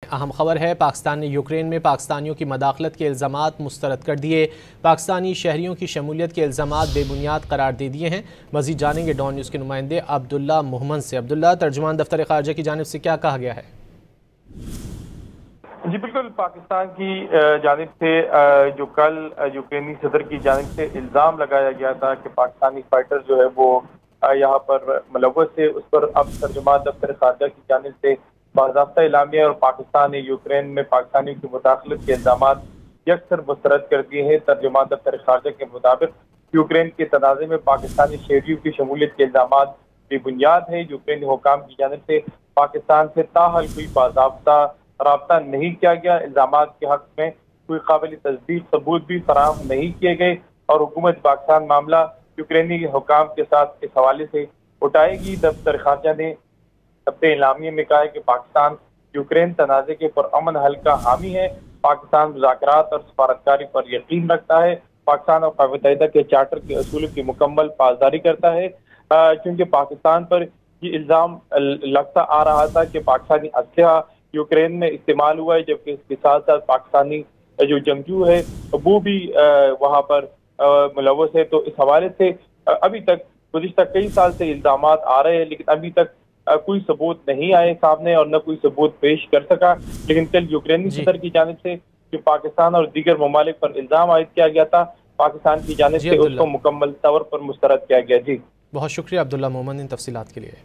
अहम खबर है, पाकिस्तान ने यूक्रेन में पाकिस्तानियों की मदाखलत के इल्ज़ामात मुस्तरद कर दिए। पाकिस्तानी शहरियों की शमूलियत के इल्ज़ामात बेबुनियाद करार दे दिए हैं। मज़ीद जानेंगे डॉन न्यूज़ के नुमाइंदे अब्दुल्ला मोहम्मद से। अब्दुल्ला, तर्जुमान दफ्तर ख़ारजा की जानिब से क्या कहा गया है? जी बिल्कुल, पाकिस्तान की जानिब से जो कल यूक्रेनी सदर की जानिब से इल्ज़ाम लगाया गया था कि पाकिस्तानी फाइटर जो है वो यहाँ पर मुलव्वस है, उस पर अब तर्जुमान दफ्तर ख़ारजा की जानिब से बाज़ाब्ता एलामिया और पाकिस्तान ने यूक्रेन में पाकिस्तानियों की मुदाखलत के इल्ज़ामात यकसर मुस्तरद कर दिए हैं। तर्जुमान दफ्तर ख़ारजा के मुताबिक यूक्रेन के तनाज़े में पाकिस्तानी शहरियों की शमूलियत के इल्ज़ामात बेबुनियाद है। यूक्रेनी हुकाम की जानिब से पाकिस्तान से ताहल कोई बाज़ाब्ता राब्ता नहीं किया गया। इल्ज़ामात के हक में कोई काबिल तस्दीक सबूत भी फराहम नहीं किए गए और हुकूमत पाकिस्तान मामला यूक्रेनी हुकाम के साथ इस हवाले से उठाएगी। दफ्तर ख़ारजा ने अपने इलामिया में कहा है कि पाकिस्तान यूक्रेन तनाज़े के पुरअमन हल का हामी है। पाकिस्तान मुज़ाकरात और सफारतकारी पर यकीन रखता है। पाकिस्तान और क़वायद मुत्तहिदा के चार्टर के असूलों की मुकम्मल पासदारी करता है, क्योंकि पाकिस्तान पर ये इल्ज़ाम लगता आ रहा था कि पाकिस्तानी असलहा यूक्रेन में इस्तेमाल हुआ है, जबकि इसके साथ साथ पाकिस्तानी जो जंगजू है वो भी वहाँ पर मुलव्वस है। तो इस हवाले से अभी तक गुज़िश्ता कई साल से इल्ज़ामात आ रहे हैं, लेकिन अभी तक कोई सबूत नहीं आए सामने और न कोई सबूत पेश कर सका। लेकिन कल यूक्रेनी सदर की जानिब से जो पाकिस्तान और दीगर ममालिक पर इल्ज़ाम आयद किया गया था, पाकिस्तान की जानिब से उसको मुकम्मल तौर पर मुस्तरद किया गया। जी बहुत शुक्रिया अब्दुल्ला मोहम्मद इन तफसीलात के लिए।